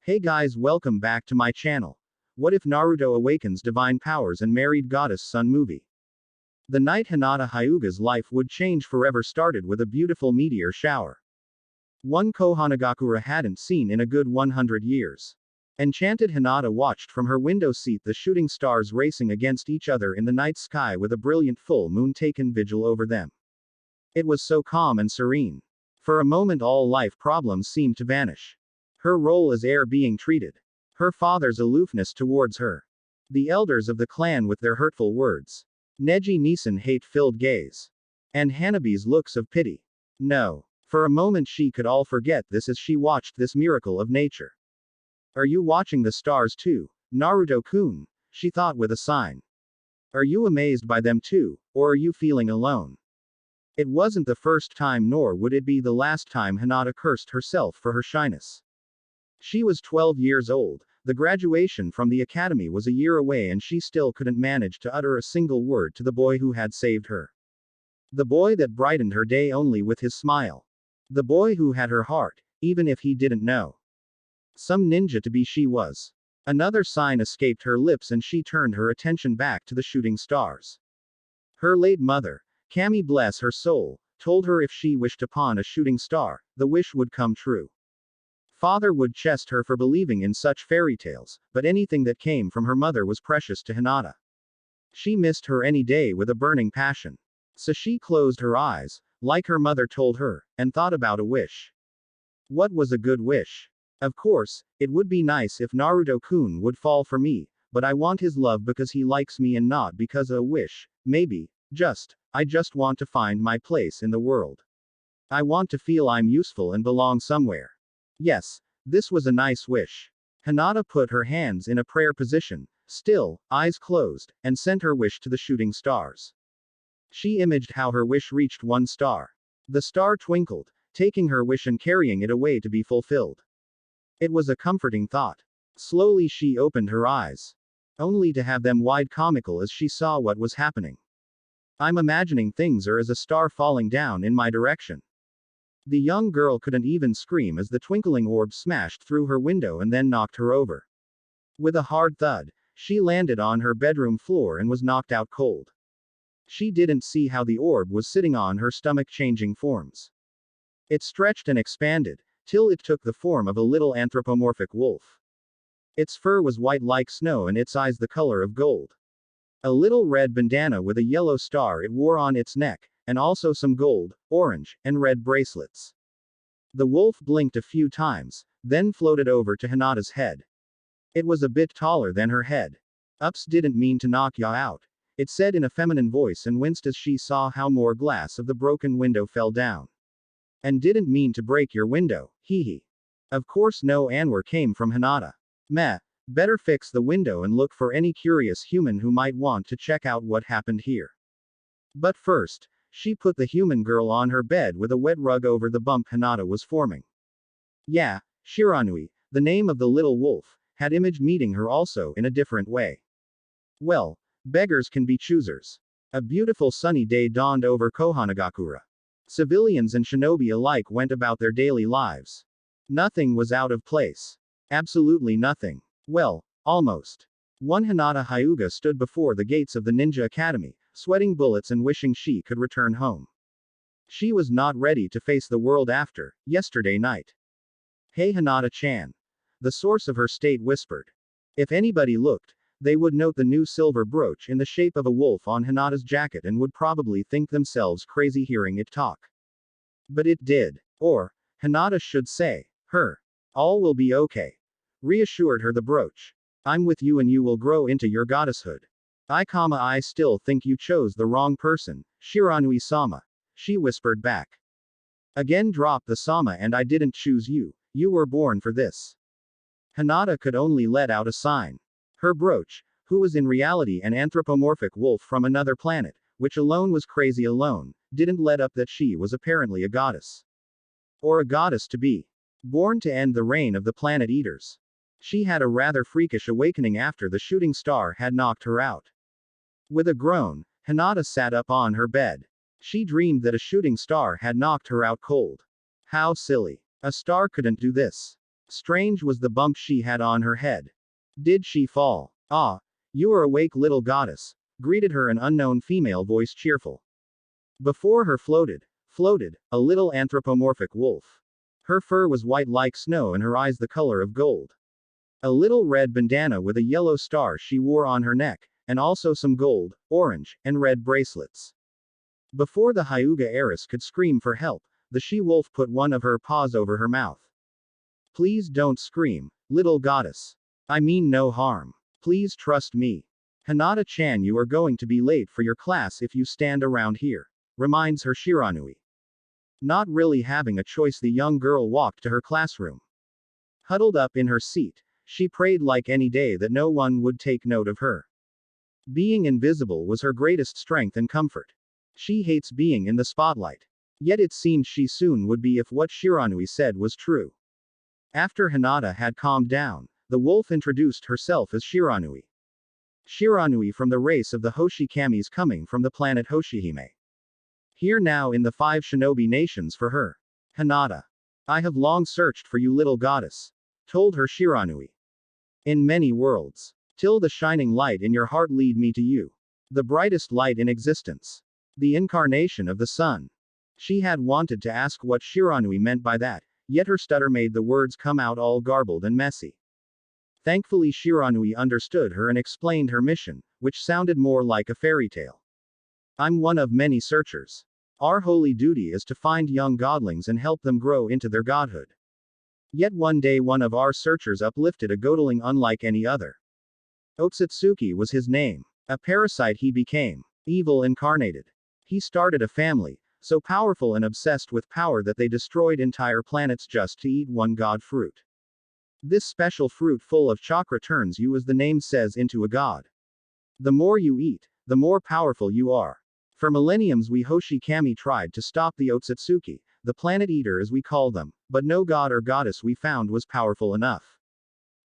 Hey guys, welcome back to my channel. What if Naruto awakens divine powers and married goddess son movie? The night Hinata Hyuga's life would change forever started with a beautiful meteor shower. One Kohanagakura hadn't seen in a good 100 years. Enchanted Hinata watched from her window seat the shooting stars racing against each other in the night sky with a brilliant full moon taken vigil over them. It was so calm and serene. For a moment all life problems seemed to vanish. Her role as heir being treated. Her father's aloofness towards her. The elders of the clan with their hurtful words. Neji Nisan hate-filled gaze. And Hanabi's looks of pity. No. For a moment she could all forget this as she watched this miracle of nature. Are you watching the stars too, Naruto-kun? She thought with a sigh. Are you amazed by them too, or are you feeling alone? It wasn't the first time nor would it be the last time Hinata cursed herself for her shyness. She was 12 years old, the graduation from the academy was a year away and she still couldn't manage to utter a single word to the boy who had saved her. The boy that brightened her day only with his smile. The boy who had her heart, even if he didn't know. Some ninja to be she was. Another sign escaped her lips and she turned her attention back to the shooting stars. Her late mother, Kami bless her soul, told her if she wished upon a shooting star, the wish would come true. Father would chest her for believing in such fairy tales, but anything that came from her mother was precious to Hinata. She missed her any day with a burning passion. So she closed her eyes, like her mother told her, and thought about a wish. What was a good wish? Of course, it would be nice if Naruto-kun would fall for me, but I want his love because he likes me and not because a wish, maybe, I just want to find my place in the world. I want to feel I'm useful and belong somewhere. Yes, this was a nice wish. Hinata put her hands in a prayer position, still, eyes closed, and sent her wish to the shooting stars. She imaged how her wish reached one star. The star twinkled, taking her wish and carrying it away to be fulfilled. It was a comforting thought. Slowly she opened her eyes. Only to have them wide comical as she saw what was happening. I'm imagining things are as a star falling down in my direction. The young girl couldn't even scream as the twinkling orb smashed through her window and then knocked her over. With a hard thud, she landed on her bedroom floor and was knocked out cold. She didn't see how the orb was sitting on her stomach changing forms. It stretched and expanded, till it took the form of a little anthropomorphic wolf. Its fur was white like snow and its eyes the color of gold. A little red bandana with a yellow star it wore on its neck, and also some gold, orange, and red bracelets. The wolf blinked a few times, then floated over to Hinata's head. It was a bit taller than her head. Ups didn't mean to knock ya out, it said in a feminine voice and winced as she saw how more glass of the broken window fell down. And didn't mean to break your window, hee hee. Of course no answer came from Hinata. Meh, better fix the window and look for any curious human who might want to check out what happened here. But first, she put the human girl on her bed with a wet rug over the bump Hinata was forming. Yeah, Shiranui, the name of the little wolf, had imaged meeting her also in a different way. Well, beggars can be choosers. A beautiful sunny day dawned over Kohanagakura. Civilians and shinobi alike went about their daily lives. Nothing was out of place. Absolutely nothing. Well, almost. One Hinata Hyuga stood before the gates of the ninja academy, sweating bullets and wishing she could return home. She was not ready to face the world after yesterday night. Hey Hinata-chan. The source of her state whispered. If anybody looked, they would note the new silver brooch in the shape of a wolf on Hinata's jacket and would probably think themselves crazy hearing it talk. But it did. Or, Hinata should say, her. All will be okay. Reassured her the brooch. I'm with you and you will grow into your goddesshood. I still think you chose the wrong person, Shiranui-sama. She whispered back. Again drop the sama and I didn't choose you, you were born for this. Hinata could only let out a sign. Her brooch, who was in reality an anthropomorphic wolf from another planet, which alone was crazy alone, didn't let up that she was apparently a goddess. Or a goddess to be. Born to end the reign of the planet eaters. She had a rather freakish awakening after the shooting star had knocked her out. With a groan, Hinata sat up on her bed. She dreamed that a shooting star had knocked her out cold. How silly. A star couldn't do this. Strange was the bump she had on her head. Did she fall? Ah, you are awake, little goddess, greeted her an unknown female voice, cheerful. Before her floated, a little anthropomorphic wolf. Her fur was white like snow and her eyes the color of gold. A little red bandana with a yellow star she wore on her neck, and also some gold, orange, and red bracelets. Before the Hyuga heiress could scream for help, the she-wolf put one of her paws over her mouth. Please don't scream, little goddess. I mean no harm. Please trust me. Hinata-chan, you are going to be late for your class if you stand around here, reminds her Shiranui. Not really having a choice, the young girl walked to her classroom. Huddled up in her seat, she prayed like any day that no one would take note of her. Being invisible was her greatest strength and comfort. She hates being in the spotlight. Yet it seemed she soon would be if what Shiranui said was true. After Hinata had calmed down, the wolf introduced herself as Shiranui. Shiranui from the race of the Hoshikamis, coming from the planet Hoshihime. Here now in the 5 shinobi nations for her. Hinata. I have long searched for you, little goddess, told her Shiranui. In many worlds. Till the shining light in your heart lead me to you. The brightest light in existence. The incarnation of the sun. She had wanted to ask what Shiranui meant by that, yet her stutter made the words come out all garbled and messy. Thankfully Shiranui understood her and explained her mission, which sounded more like a fairy tale. I'm one of many searchers. Our holy duty is to find young godlings and help them grow into their godhood. Yet one day one of our searchers uplifted a godling unlike any other. Otsutsuki was his name. A parasite he became. Evil incarnated. He started a family, so powerful and obsessed with power that they destroyed entire planets just to eat one god fruit. This special fruit full of chakra turns you, as the name says, into a god. The more you eat, the more powerful you are. For millenniums we Hoshikami tried to stop the Otsutsuki, the planet eater as we call them, but no god or goddess we found was powerful enough.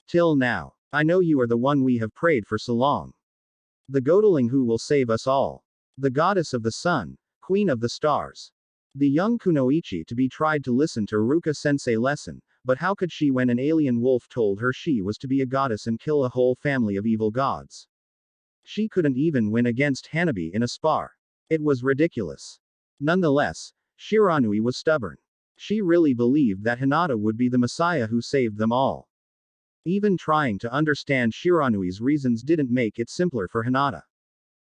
Till now. I know you are the one we have prayed for so long. The godling who will save us all. The goddess of the sun, queen of the stars. The young kunoichi to be tried to listen to Iruka-sensei lesson, but how could she when an alien wolf told her she was to be a goddess and kill a whole family of evil gods? She couldn't even win against Hanabi in a spar. It was ridiculous. Nonetheless, Shiranui was stubborn. She really believed that Hinata would be the Messiah who saved them all. Even trying to understand Shiranui's reasons didn't make it simpler for Hinata.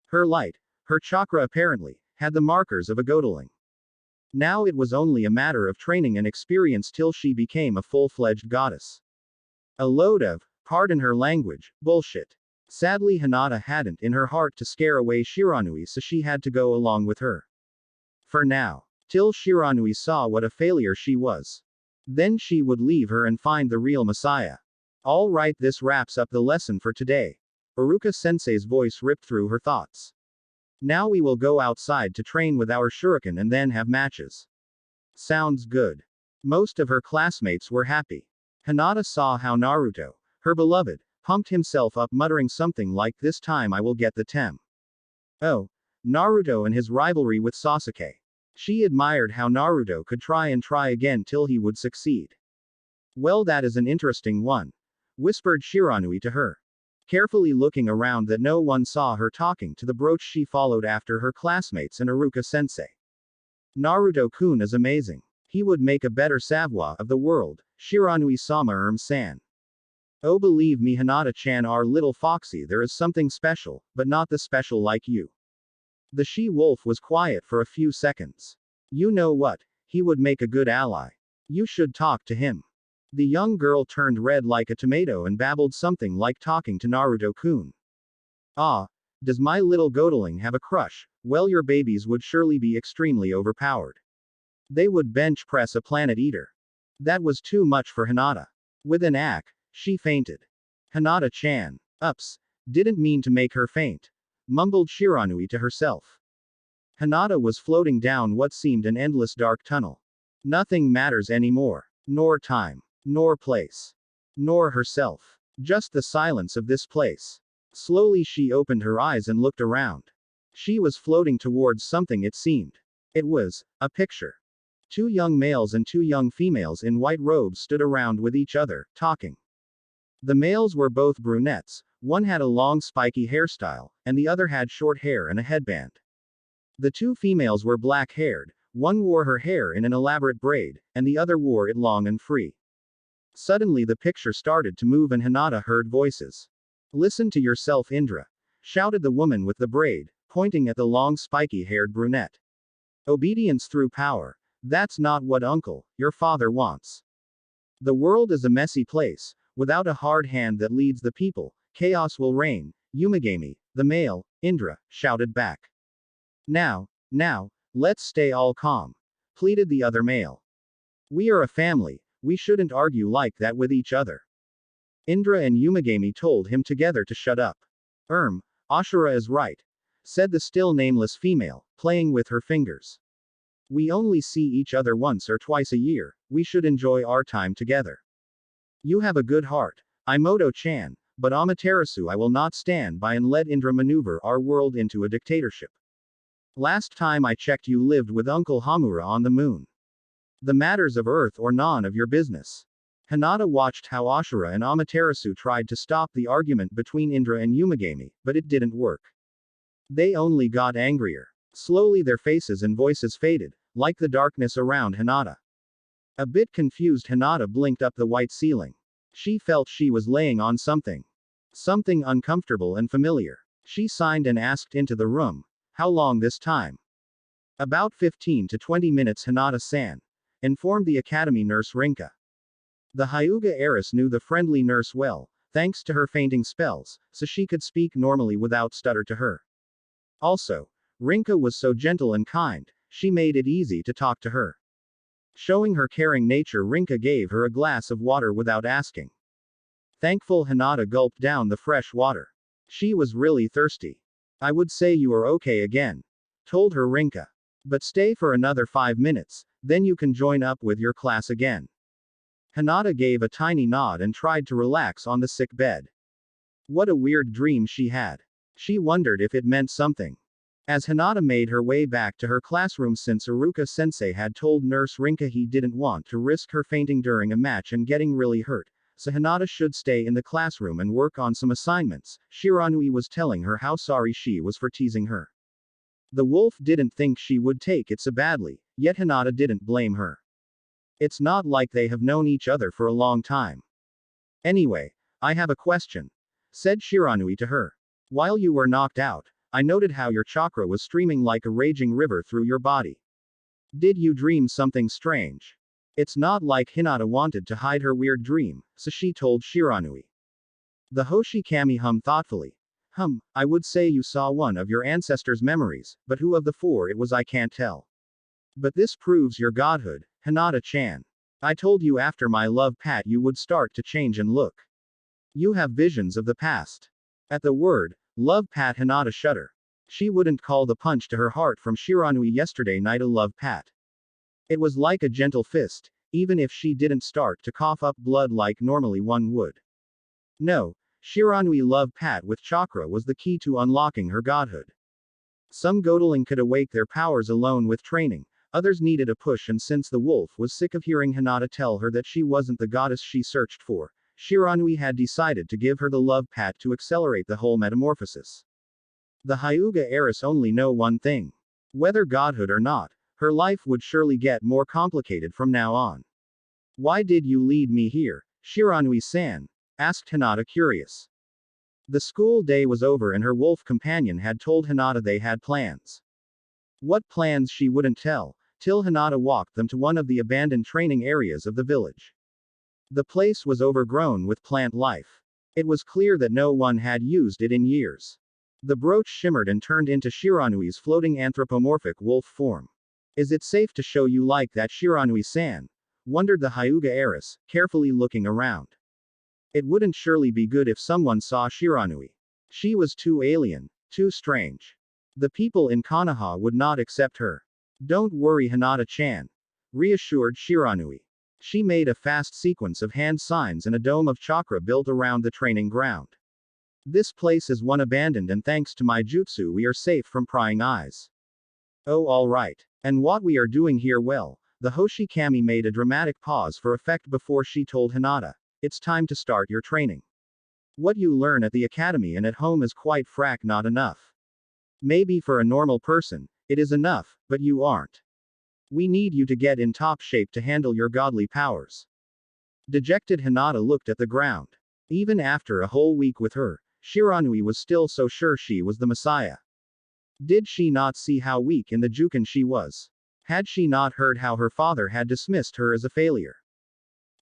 Her light, her chakra apparently, had the markers of a godling. Now it was only a matter of training and experience till she became a full-fledged goddess. A load of, pardon her language, bullshit. Sadly Hinata hadn't in her heart to scare away Shiranui, so she had to go along with her. For now. Till Shiranui saw what a failure she was. Then she would leave her and find the real Messiah. All right, this wraps up the lesson for today. Iruka-sensei's voice ripped through her thoughts. Now we will go outside to train with our shuriken and then have matches. Sounds good. Most of her classmates were happy. Hinata saw how Naruto, her beloved, pumped himself up, muttering something like, "This time I will get the tem." Oh, Naruto and his rivalry with Sasuke. She admired how Naruto could try and try again till he would succeed. Well, that is an interesting one, whispered Shiranui to her. Carefully looking around that no one saw her talking to the brooch, she followed after her classmates and Iruka-sensei. Naruto-kun is amazing. He would make a better savoir of the world, Shiranui-sama san. Oh, believe me, Hinata-chan, our little foxy, there is something special, but not the special like you. The she-wolf was quiet for a few seconds. You know what? He would make a good ally. You should talk to him. The young girl turned red like a tomato and babbled something like talking to Naruto-kun. Ah, does my little godling have a crush? Well, your babies would surely be extremely overpowered. They would bench press a planet eater. That was too much for Hinata. With an ack, she fainted. Hinata-chan. Ups. Didn't mean to make her faint, mumbled Shiranui to herself. Hinata was floating down what seemed an endless dark tunnel. Nothing matters anymore. Nor time. Nor place. Nor herself. Just the silence of this place. Slowly she opened her eyes and looked around. She was floating towards something, it seemed. It was a picture. 2 young males and 2 young females in white robes stood around with each other, talking. The males were both brunettes, one had a long spiky hairstyle, and the other had short hair and a headband. The 2 females were black-haired, one wore her hair in an elaborate braid, and the other wore it long and free. Suddenly the picture started to move and Hinata heard voices. "Listen to yourself, Indra," shouted the woman with the braid, pointing at the long spiky-haired brunette. "Obedience through power. That's not what your father wants. The world is a messy place. Without a hard hand that leads the people, chaos will reign." Yumagami, the male, Indra, shouted back. Now, let's stay all calm," pleaded the other male. "We are a family, we shouldn't argue like that with each other." Indra and Yumagami told him together to shut up. Ashura is right," said the still nameless female, playing with her fingers. "We only see each other once or twice a year, we should enjoy our time together." "You have a good heart, Imoto-chan, but Amaterasu I will not stand by and let Indra maneuver our world into a dictatorship. Last time I checked you lived with Uncle Hamura on the moon. The matters of Earth are none of your business." Hinata watched how Ashura and Amaterasu tried to stop the argument between Indra and Yumagami, but it didn't work. They only got angrier. Slowly their faces and voices faded, like the darkness around Hinata. A bit confused, Hinata blinked up the white ceiling. She felt she was laying on something. Something uncomfortable and familiar. She signed and asked into the room, "How long this time?" "About 15 to 20 minutes, Hinata-san," informed the academy nurse Rinka. The Hyuga heiress knew the friendly nurse well, thanks to her fainting spells, so she could speak normally without stutter to her. Also, Rinka was so gentle and kind, she made it easy to talk to her. Showing her caring nature, Rinka gave her a glass of water without asking. Thankful, Hinata gulped down the fresh water. She was really thirsty. "I would say you are okay again," told her Rinka. "But stay for another 5 minutes, then you can join up with your class again." Hinata gave a tiny nod and tried to relax on the sick bed. What a weird dream she had. She wondered if it meant something. As Hinata made her way back to her classroom, since Iruka-sensei had told Nurse Rinka he didn't want to risk her fainting during a match and getting really hurt, so Hinata should stay in the classroom and work on some assignments, Shiranui was telling her how sorry she was for teasing her. The wolf didn't think she would take it so badly, yet Hinata didn't blame her. It's not like they have known each other for a long time. "Anyway, I have a question," said Shiranui to her. "While you were knocked out, I noted how your chakra was streaming like a raging river through your body. Did you dream something strange?" It's not like Hinata wanted to hide her weird dream, so she told Shiranui. The Hoshikami hummed thoughtfully. I would say you saw one of your ancestors' memories, but who of the 4 it was I can't tell. But this proves your godhood, Hinata-chan. I told you after my love pat you would start to change and look. You have visions of the past." At the word, love pat, Hinata shudder. She wouldn't call the punch to her heart from Shiranui yesterday night a love pat. It was like a gentle fist, even if she didn't start to cough up blood like normally one would. No, Shiranui love pat with chakra was the key to unlocking her godhood. Some godling could awake their powers alone with training, others needed a push, and since the wolf was sick of hearing Hinata tell her that she wasn't the goddess she searched for, Shiranui had decided to give her the love pat to accelerate the whole metamorphosis. The Hyuga heiress only know one thing. Whether godhood or not, her life would surely get more complicated from now on. "Why did you lead me here, Shiranui-san?" asked Hinata, curious. The school day was over and her wolf companion had told Hinata they had plans. What plans she wouldn't tell, till Hinata walked them to one of the abandoned training areas of the village. The place was overgrown with plant life. It was clear that no one had used it in years. The brooch shimmered and turned into Shiranui's floating anthropomorphic wolf form. "Is it safe to show you like that, Shiranui-san?" wondered the Hyuga heiress, carefully looking around. It wouldn't surely be good if someone saw Shiranui. She was too alien, too strange. The people in Konoha would not accept her. "Don't worry, Hinata-chan," reassured Shiranui. She made a fast sequence of hand signs and a dome of chakra built around the training ground. "This place is one abandoned, and thanks to my jutsu we are safe from prying eyes." "Oh, all right. And what we are doing here, well, The Hoshikami made a dramatic pause for effect before she told Hinata, "It's time to start your training. What you learn at the academy and at home is quite not enough. Maybe for a normal person, it is enough, but you aren't. We need you to get in top shape to handle your godly powers." Dejected Hinata looked at the ground. Even after a whole week with her, Shiranui was still so sure she was the Messiah. Did she not see how weak in the Juken she was? Had she not heard how her father had dismissed her as a failure?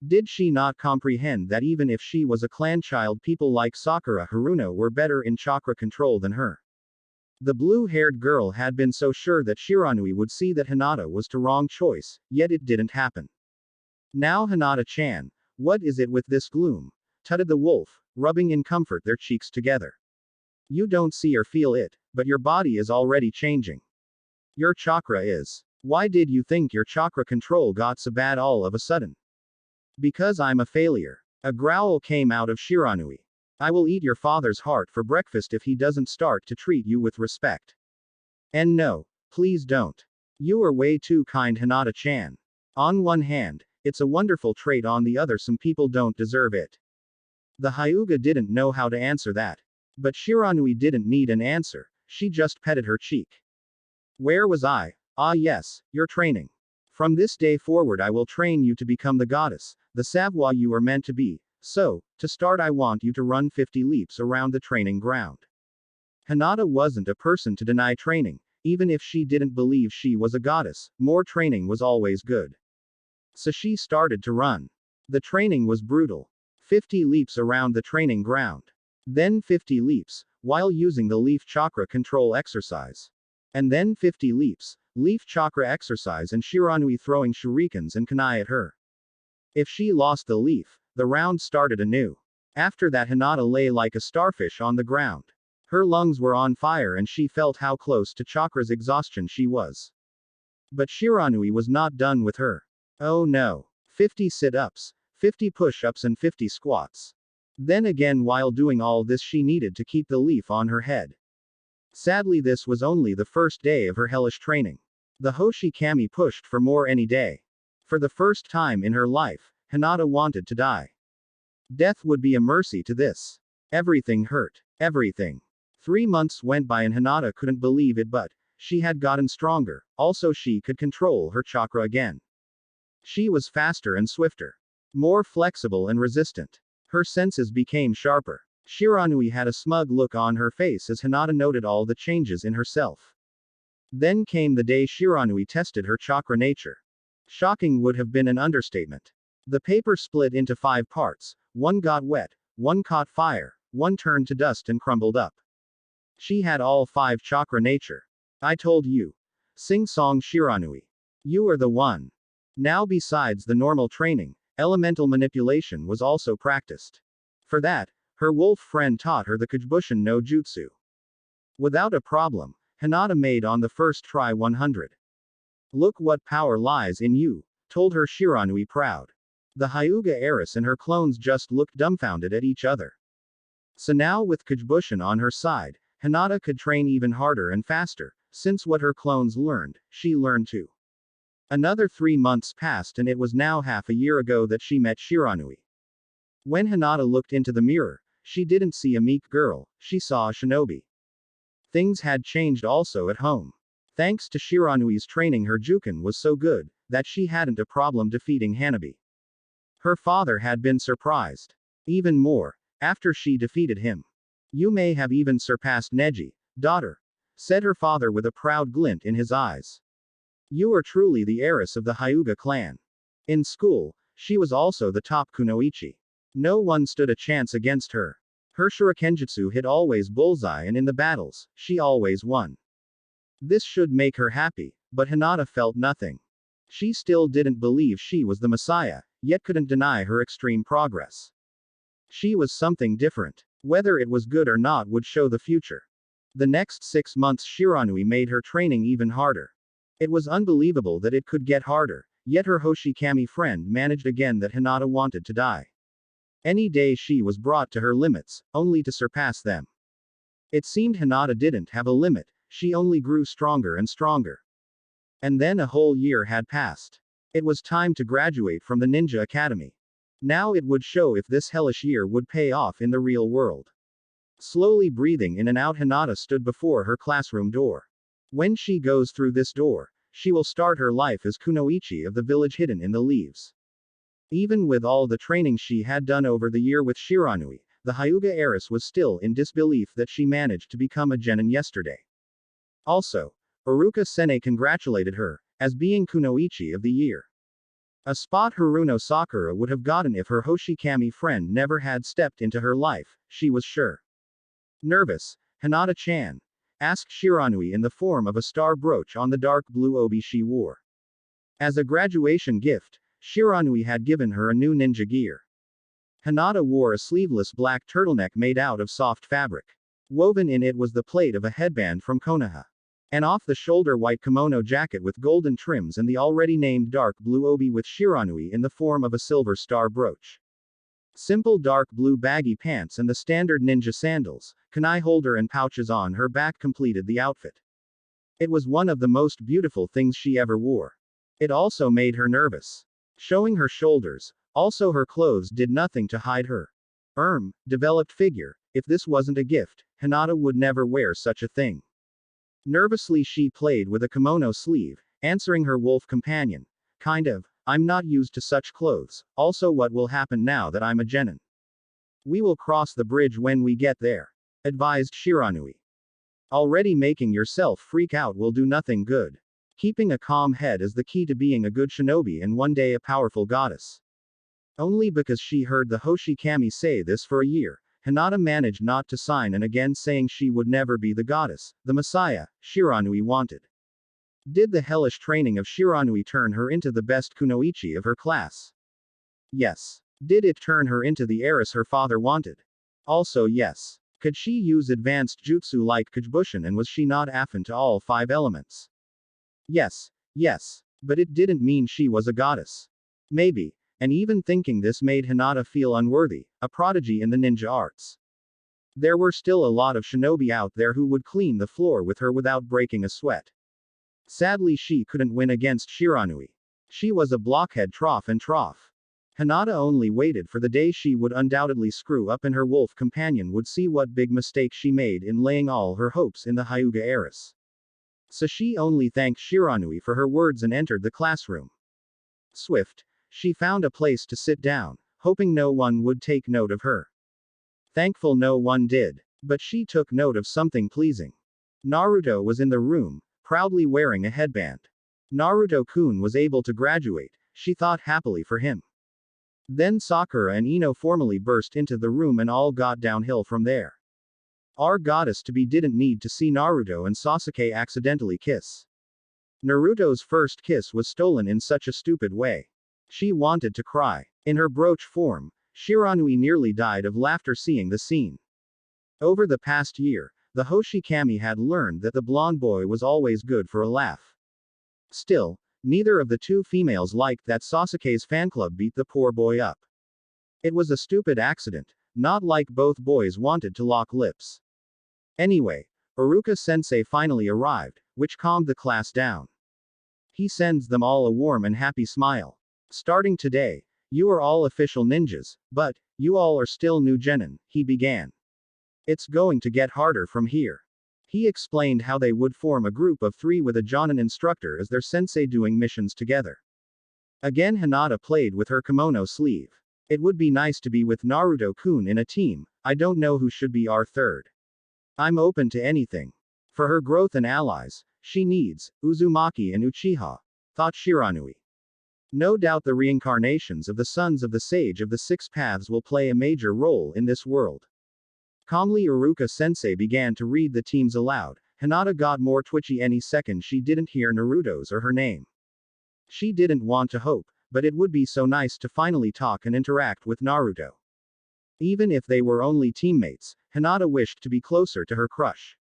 Did she not comprehend that even if she was a clan child, people like Sakura Haruno were better in chakra control than her? The blue-haired girl had been so sure that Shiranui would see that Hinata was the wrong choice, yet it didn't happen. "Now Hinata-chan, what is it with this gloom?" tutted the wolf, rubbing in comfort their cheeks together. "You don't see or feel it, but your body is already changing. Your chakra is. Why did you think your chakra control got so bad all of a sudden?" "Because I'm a failure." A growl came out of Shiranui. "I will eat your father's heart for breakfast if he doesn't start to treat you with respect. And no, please don't. You are way too kind, Hinata-chan. On one hand, it's a wonderful trait, on the other some people don't deserve it." The Hyuga didn't know how to answer that. But Shiranui didn't need an answer, she just petted her cheek. "Where was I? Ah yes, your training. From this day forward I will train you to become the goddess, the savoir you are meant to be. So, to start I want you to run 50 leaps around the training ground." Hinata wasn't a person to deny training, even if she didn't believe she was a goddess, more training was always good. So she started to run. The training was brutal. 50 leaps around the training ground. Then 50 leaps, while using the leaf chakra control exercise. And then 50 leaps, leaf chakra exercise, and Shiranui throwing shurikens and kunai at her. If she lost the leaf, the round started anew. After that Hinata lay like a starfish on the ground. Her lungs were on fire and she felt how close to chakra's exhaustion she was. But Shiranui was not done with her. Oh no. 50 sit-ups, 50 push-ups and 50 squats. Then again, while doing all this she needed to keep the leaf on her head. Sadly, this was only the first day of her hellish training. The Hoshikami pushed for more any day. For the first time in her life, Hinata wanted to die. Death would be a mercy to this. Everything hurt. Everything. 3 months went by and Hinata couldn't believe it, but she had gotten stronger, also she could control her chakra again. She was faster and swifter. More flexible and resistant. Her senses became sharper. Shiranui had a smug look on her face as Hinata noted all the changes in herself. Then came the day Shiranui tested her chakra nature. Shocking would have been an understatement. The paper split into 5 parts, one got wet, one caught fire, one turned to dust and crumbled up. She had all 5 chakra nature. "I told you. Sing-song Shiranui. You are the one." Now, besides the normal training, elemental manipulation was also practiced. For that, her wolf friend taught her the Kujibushin no Jutsu. Without a problem, Hinata made on the first try 100. "Look what power lies in you," told her Shiranui proud. The Hyuga heiress and her clones just looked dumbfounded at each other. So now, with Kujibushin on her side, Hinata could train even harder and faster, since what her clones learned, she learned too. Another 3 months passed and it was now half a year ago that she met Shiranui. When Hinata looked into the mirror, she didn't see a meek girl, she saw a shinobi. Things had changed also at home. Thanks to Shiranui's training, her Juken was so good that she hadn't a problem defeating Hanabi. Her father had been surprised. Even more, after she defeated him. "You may have even surpassed Neji, daughter," said her father with a proud glint in his eyes. "You are truly the heiress of the Hyuga clan." In school, she was also the top kunoichi. No one stood a chance against her. Her shurikenjutsu hit always bullseye, and in the battles, she always won. This should make her happy, but Hinata felt nothing. She still didn't believe she was the Messiah, yet couldn't deny her extreme progress. She was something different. Whether it was good or not would show the future. The next 6 months Shiranui made her training even harder. It was unbelievable that it could get harder, yet her Hoshikami friend managed again that Hinata wanted to die. Any day she was brought to her limits, only to surpass them. It seemed Hinata didn't have a limit, she only grew stronger and stronger. And then a whole year had passed. It was time to graduate from the Ninja Academy. Now it would show if this hellish year would pay off in the real world. Slowly breathing in and out, Hinata stood before her classroom door. When she goes through this door, she will start her life as Kunoichi of the village hidden in the leaves. Even with all the training she had done over the year with Shiranui, the Hyuga heiress was still in disbelief that she managed to become a genin yesterday. Also, Uruka Sene congratulated her, as being Kunoichi of the year. A spot Haruno Sakura would have gotten if her Hoshikami friend never had stepped into her life, she was sure. Nervous, Hinata-chan asked Shiranui in the form of a star brooch on the dark blue obi she wore. As a graduation gift, Shiranui had given her a new ninja gear. Hinata wore a sleeveless black turtleneck made out of soft fabric. Woven in it was the plate of a headband from Konoha. An off-the-shoulder white kimono jacket with golden trims and the already named dark blue obi with Shiranui in the form of a silver star brooch. Simple dark blue baggy pants and the standard ninja sandals, kunai holder and pouches on her back completed the outfit. It was one of the most beautiful things she ever wore. It also made her nervous. Showing her shoulders, also her clothes did nothing to hide her developed figure. If this wasn't a gift, Hinata would never wear such a thing. Nervously she played with a kimono sleeve, answering her wolf companion. Kind of, I'm not used to such clothes, also what will happen now that I'm a genin? We will cross the bridge when we get there, advised Shiranui. Already making yourself freak out will do nothing good. Keeping a calm head is the key to being a good shinobi and one day a powerful goddess. Only because she heard the Hoshikami say this for a year, Hinata managed not to sign and again saying she would never be the goddess, the messiah, Shiranui wanted. Did the hellish training of Shiranui turn her into the best kunoichi of her class? Yes. Did it turn her into the heiress her father wanted? Also yes. Could she use advanced jutsu like Kujibushin and was she not affin to all 5 elements? Yes. Yes. But it didn't mean she was a goddess. Maybe. And even thinking this made Hinata feel unworthy, a prodigy in the ninja arts. There were still a lot of shinobi out there who would clean the floor with her without breaking a sweat. Sadly she couldn't win against Shiranui. She was a blockhead trough and trough. Hinata only waited for the day she would undoubtedly screw up and her wolf companion would see what big mistake she made in laying all her hopes in the Hyuga heiress. So she only thanked Shiranui for her words and entered the classroom. Swift. She found a place to sit down, hoping no one would take note of her. Thankful no one did. But she took note of something pleasing. Naruto was in the room, proudly wearing a headband. Naruto-kun was able to graduate, she thought happily for him. Then Sakura and Ino formally burst into the room and all got downhill from there. Our goddess-to-be didn't need to see Naruto and Sasuke accidentally kiss. Naruto's first kiss was stolen in such a stupid way. She wanted to cry. In her brooch form, Shiranui nearly died of laughter seeing the scene. Over the past year, the Hoshikami had learned that the blonde boy was always good for a laugh. Still, neither of the two females liked that Sasuke's fan club beat the poor boy up. It was a stupid accident, not like both boys wanted to lock lips. Anyway, Uruka-sensei finally arrived, which calmed the class down. He sends them all a warm and happy smile. Starting today, you are all official ninjas, but, you all are still new genin, he began. It's going to get harder from here. He explained how they would form a group of 3 with a jonin instructor as their sensei doing missions together. Again Hinata played with her kimono sleeve. It would be nice to be with Naruto-kun in a team, I don't know who should be our third. I'm open to anything. For her growth and allies, she needs Uzumaki and Uchiha, thought Shiranui. No doubt the reincarnations of the sons of the Sage of the Six Paths will play a major role in this world. Calmly Uruka-sensei began to read the teams aloud. Hinata got more twitchy any second she didn't hear Naruto's or her name. She didn't want to hope, but it would be so nice to finally talk and interact with Naruto. Even if they were only teammates, Hinata wished to be closer to her crush.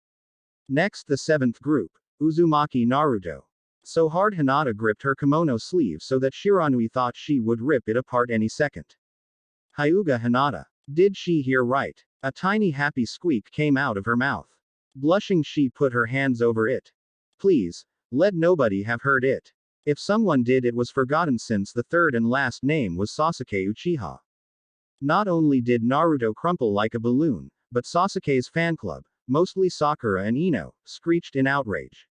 Next the 7th group, Uzumaki Naruto. So hard Hinata gripped her kimono sleeve so that Shiranui thought she would rip it apart any second. Hyuga Hinata. Did she hear right? A tiny happy squeak came out of her mouth. Blushing she put her hands over it. Please, let nobody have heard it. If someone did, it was forgotten since the third and last name was Sasuke Uchiha. Not only did Naruto crumple like a balloon, but Sasuke's fan club, mostly Sakura and Ino, screeched in outrage.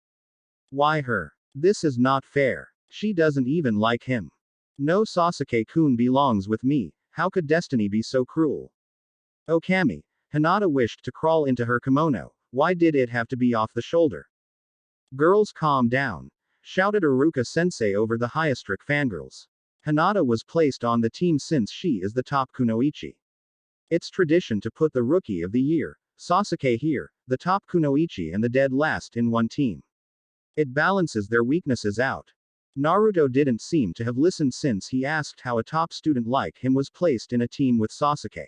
Why her? This is not fair. She doesn't even like him. No, Sasuke-kun belongs with me. How could destiny be so cruel? Okami. Hinata wished to crawl into her kimono. Why did it have to be off the shoulder? Girls, calm down, shouted Iruka-sensei over the Hyastric fangirls. Hinata was placed on the team since she is the top kunoichi. It's tradition to put the rookie of the year, Sasuke here, the top kunoichi and the dead last in one team. It balances their weaknesses out. Naruto didn't seem to have listened since he asked how a top student like him was placed in a team with Sasuke.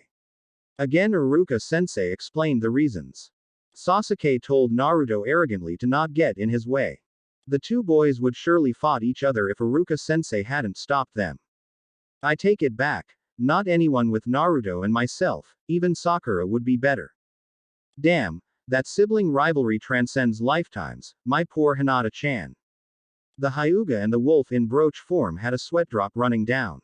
Again, Iruka-sensei explained the reasons. Sasuke told Naruto arrogantly to not get in his way. The two boys would surely fought each other if Iruka-sensei hadn't stopped them. I take it back. Not anyone with Naruto and myself, even Sakura would be better. Damn, that sibling rivalry transcends lifetimes, my poor Hinata-chan. The Hyuga and the wolf in brooch form had a sweat drop running down.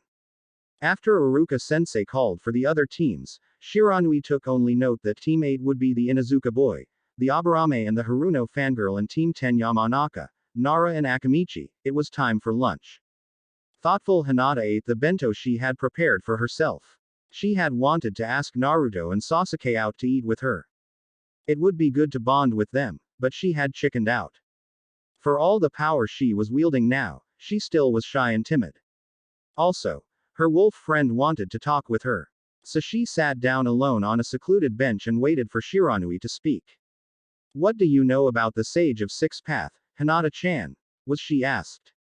After Iruka-sensei called for the other teams, Shiranui took only note that Team 8 would be the Inuzuka boy, the Aburame and the Haruno fangirl, and Team 10 Yamanaka, Nara and Akamichi. It was time for lunch. Thoughtful Hinata ate the bento she had prepared for herself. She had wanted to ask Naruto and Sasuke out to eat with her. It would be good to bond with them, but she had chickened out. For all the power she was wielding now, she still was shy and timid. Also, her wolf friend wanted to talk with her. So she sat down alone on a secluded bench and waited for Shiranui to speak. What do you know about the Sage of Six Path, Hinata-chan? Was she asked.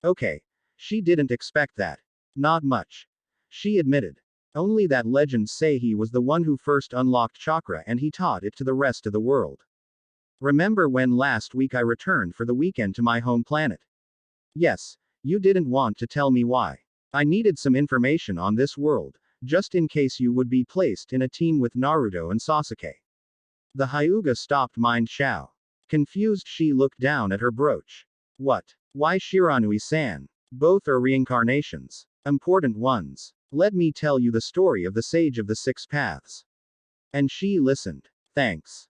Okay. She didn't expect that. Not much. She admitted. Only that legends say he was the one who first unlocked chakra and he taught it to the rest of the world. Remember when last week I returned for the weekend to my home planet? Yes, you didn't want to tell me why. I needed some information on this world, just in case you would be placed in a team with Naruto and Sasuke. The Hyuga stopped mind Shao. Confused, she looked down at her brooch. What? Why Shiranui-san? Both are reincarnations. Important ones. Let me tell you the story of the Sage of the Six Paths. And she listened. Thanks.